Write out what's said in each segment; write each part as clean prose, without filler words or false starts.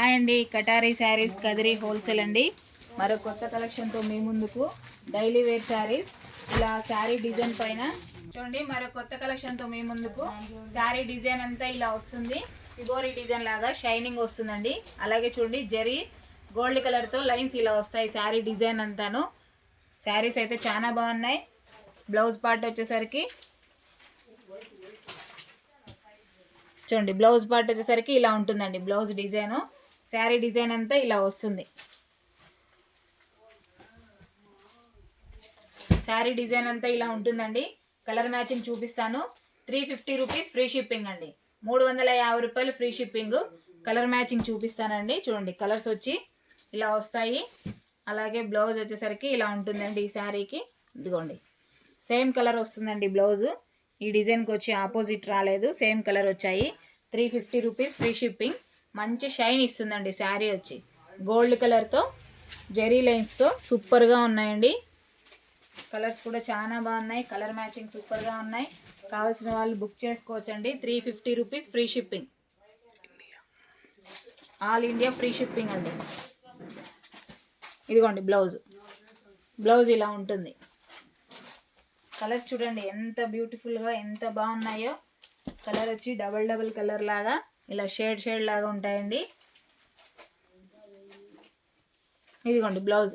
Hi అండి, కటారీ saris Kadiri wholesale అండి. మరో కొత్త కలెక్షన్తో మీ ముందుకు డైలీ వేర్ శారీస్ ఇలా శారీ డిజైన్ పైన చూడండి. మరో కొత్త కలెక్షన్తో మీ ముందుకు శారీ డిజైన్ అంతా ఇలా వస్తుంది. సిబోరి డిజైన్ లాగా షైనింగ్ వస్తుందండి. అలాగే చూడండి జరీ గోల్డ్ కలర్తో లైన్స్ ఇలా వస్తాయి శారీ డిజైన్ అంతాను. శారీస్ అయితే చాలా బాగున్నాయి. బ్లౌజ్ పార్ట్ వచ్చేసరికి చూడండి, బ్లౌజ్ పార్ట్ వచ్చేసరికి ఇలా ఉంటుందండి. బ్లౌజ్ డిజైను శారీ డిజైన్ అంతా ఇలా వస్తుంది. శారీ డిజైన్ అంతా ఇలా ఉంటుందండి. కలర్ మ్యాచింగ్ చూపిస్తాను. 350 రూపీస్ ఫ్రీ షిప్పింగ్ అండి. 350 రూపాయలు ఫ్రీ షిప్పింగ్. కలర్ మ్యాచింగ్ చూపిస్తానండి. చూడండి కలర్స్ వచ్చి ఇలా వస్తాయి. అలాగే బ్లౌజ్ వచ్చేసరికి ఇలా ఉంటుందండి. ఈ శారీకి ఇదిగోండి సేమ్ కలర్ వస్తుందండి బ్లౌజు. ఈ డిజైన్కి వచ్చి ఆపోజిట్ రాలేదు, సేమ్ కలర్ వచ్చాయి. 350 రూపీస్ ఫ్రీ షిప్పింగ్. మంచి షైన్ ఇస్తుందండి శారీ వచ్చి. గోల్డ్ కలర్తో జెరీ లైన్స్తో సూపర్గా ఉన్నాయండి. కలర్స్ కూడా చాలా బాగున్నాయి. కలర్ మ్యాచింగ్ సూపర్గా ఉన్నాయి. కావాల్సిన వాళ్ళు బుక్ చేసుకోవచ్చండి. 350 rupees free shipping. All India free shipping అండి. ఇదిగోండి బ్లౌజ్ ఇలా ఉంటుంది. కలర్స్ చూడండి ఎంత బ్యూటిఫుల్గా ఎంత బాగున్నాయో. కలర్ వచ్చి డబల్ కలర్ లాగా ఇలా షేడ్ లాగా ఉంటాయండి. ఇదిగోండి బ్లౌజ్.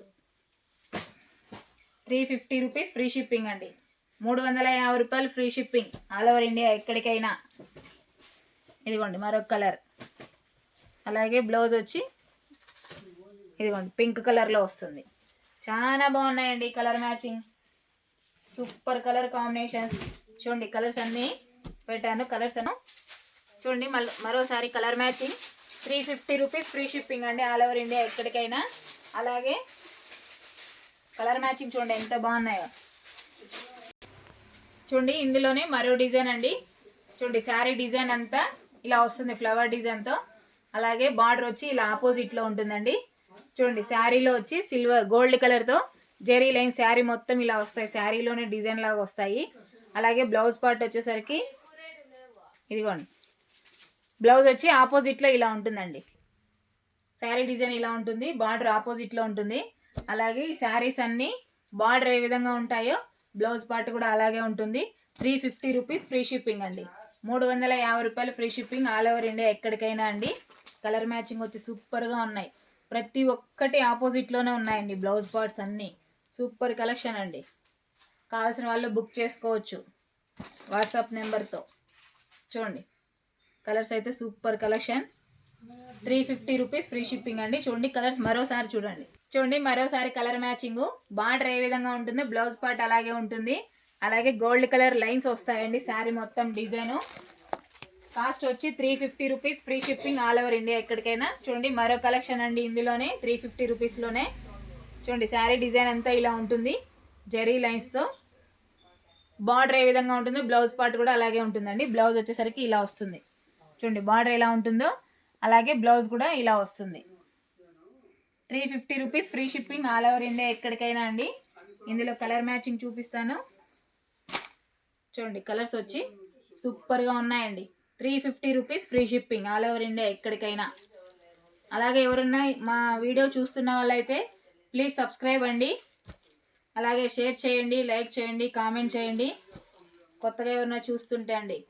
350 రూపీస్ ఫ్రీ షిప్పింగ్ అండి. 350 రూపాయలు free shipping all over India ఎక్కడికైనా. ఇదిగోండి మరొక కలర్. అలాగే బ్లౌజ్ వచ్చి ఇదిగోండి పింక్ కలర్లో వస్తుంది. చాలా బాగున్నాయండి colour matching. Super colour combinations. చూడండి కలర్స్ అన్నీ పెట్టాను. కలర్స్ అను చూడండి. మరోసారి colour matching. 350 rupees free shipping అండి ఆల్ ఓవర్ ఇండియా ఎక్కడికైనా. అలాగే కలర్ మ్యాచింగ్ చూడండి ఎంత బాగున్నాయో. చూడండి ఇందులోనే మరో డిజైన్ అండి. చూడండి శారీ డిజైన్ అంతా ఇలా వస్తుంది ఫ్లవర్ డిజైన్తో. అలాగే బార్డర్ వచ్చి ఇలా ఆపోజిట్లో ఉంటుందండి. చూడండి శారీలో వచ్చి సిల్వర్ గోల్డ్ కలర్తో జెరీ లైన్ శారీ మొత్తం ఇలా వస్తాయి. శారీలోనే డిజైన్ లాగా వస్తాయి. అలాగే బ్లౌజ్ పార్ట్ వచ్చేసరికి ఇదిగోండి బ్లౌజ్ వచ్చి ఆపోజిట్లో ఇలా ఉంటుందండి. శారీ డిజైన్ ఇలా ఉంటుంది. బార్డర్ ఆపోజిట్లో ఉంటుంది. అలాగే ఈ శారీస్ అన్నీ బార్డర్ ఏ విధంగా ఉంటాయో బ్లౌజ్ పార్ట్ కూడా అలాగే ఉంటుంది. 350 రూపీస్ ఫ్రీ షిప్పింగ్ అండి. 350 రూపాయలు free shipping all over India ఎక్కడికైనా అండి. కలర్ మ్యాచింగ్ వచ్చి సూపర్గా ఉన్నాయి. ప్రతి ఒక్కటి ఆపోజిట్లోనే ఉన్నాయండి బ్లౌజ్ పార్ట్స్ అన్నీ. సూపర్ కలెక్షన్ అండి. కావాల్సిన వాళ్ళు బుక్ చేసుకోవచ్చు వాట్సాప్ నెంబర్తో. చూడండి కలర్స్ అయితే super collection. 350 rupees free shipping అండి. చూడండి కలర్స్ మరోసారి చూడండి మరోసారి కలర్ మ్యాచింగ్. బార్డర్ ఏ విధంగా ఉంటుందో బ్లౌజ్ పార్ట్ అలాగే ఉంటుంది. అలాగే గోల్డ్ కలర్ లైన్స్ వస్తాయండి శారీ మొత్తం డిజైను. కాస్ట్ వచ్చి 350 rupees free shipping all over India ఎక్కడికైనా. చూడండి మరో కలెక్షన్ అండి ఇందులోనే 350 రూపీస్లోనే. చూడండి శారీ డిజైన్ అంతా ఇలా ఉంటుంది జెరీ లైన్స్తో. బార్డర్ ఏ విధంగా ఉంటుందో బ్లౌజ్ పార్ట్ కూడా అలాగే ఉంటుందండి. బ్లౌజ్ వచ్చేసరికి ఇలా వస్తుంది. చూడండి బార్డర్ ఎలా ఉంటుందో అలాగే బ్లౌజ్ కూడా ఇలా వస్తుంది. 350 rupees free shipping all over India ఎక్కడికైనా అండి. ఇందులో కలర్ మ్యాచింగ్ చూపిస్తాను. చూడండి కలర్స్ వచ్చి సూపర్గా ఉన్నాయండి. 350 rupees free shipping all over India ఎక్కడికైనా. అలాగే ఎవరన్నా మా వీడియో చూస్తున్న వాళ్ళైతే ప్లీజ్ సబ్స్క్రైబ్ అండి. అలాగే షేర్ చేయండి, లైక్ చేయండి, కామెంట్ చేయండి. కొత్తగా ఎవరన్నా చూస్తుంటే అండి.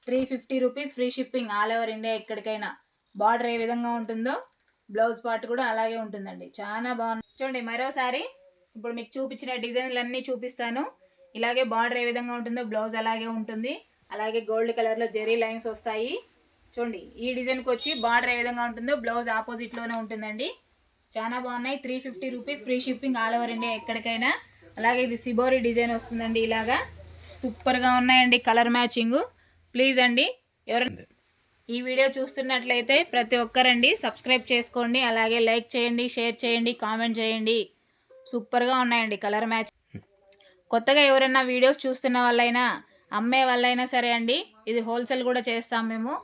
350 rupees free shipping all over India ఎక్కడికైనా. బార్డర్ ఏ విధంగా ఉంటుందో బ్లౌజ్ పార్ట్ కూడా అలాగే ఉంటుందండి. చాలా బాగుంది. చూడండి మరోసారి ఇప్పుడు మీకు చూపించిన డిజైన్లన్నీ చూపిస్తాను. ఇలాగే బార్డర్ ఏ విధంగా ఉంటుందో బ్లౌజ్ అలాగే ఉంటుంది. అలాగే గోల్డ్ కలర్లో జెరీ లైన్స్ వస్తాయి. చూడండి ఈ డిజైన్కి వచ్చి బార్డర్ ఏ విధంగా ఉంటుందో బ్లౌజ్ ఆపోజిట్లోనే ఉంటుందండి. చాలా బాగున్నాయి. 350 rupees free shipping all over India ఎక్కడికైనా. అలాగే ఇది సిబోరి డిజైన్ వస్తుందండి. ఇలాగా సూపర్గా ఉన్నాయండి కలర్ మ్యాచింగ్. ప్లీజ్ అండి ఎవరైనా ఈ వీడియో చూస్తున్నట్లయితే ప్రతి ఒక్కరండి సబ్స్క్రైబ్ చేసుకోండి. అలాగే లైక్ చేయండి, షేర్ చేయండి, కామెంట్ చేయండి. సూపర్గా ఉన్నాయండి కలర్ మ్యాచ్. కొత్తగా ఎవరైనా వీడియోస్ చూస్తున్న వాళ్ళైనా అమ్మే వాళ్ళైనా సరే అండి, ఇది హోల్సేల్ కూడా చేస్తాం మేము.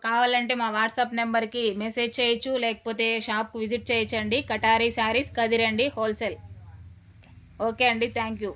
కావాలంటే మా వాట్సాప్ నెంబర్కి మెసేజ్ చేయొచ్చు, లేకపోతే షాప్కి విజిట్ చేయొచ్చండి. కటారీ శారీస్ కదిరి అండి హోల్సేల్. ఓకే అండి, థ్యాంక్ యూ.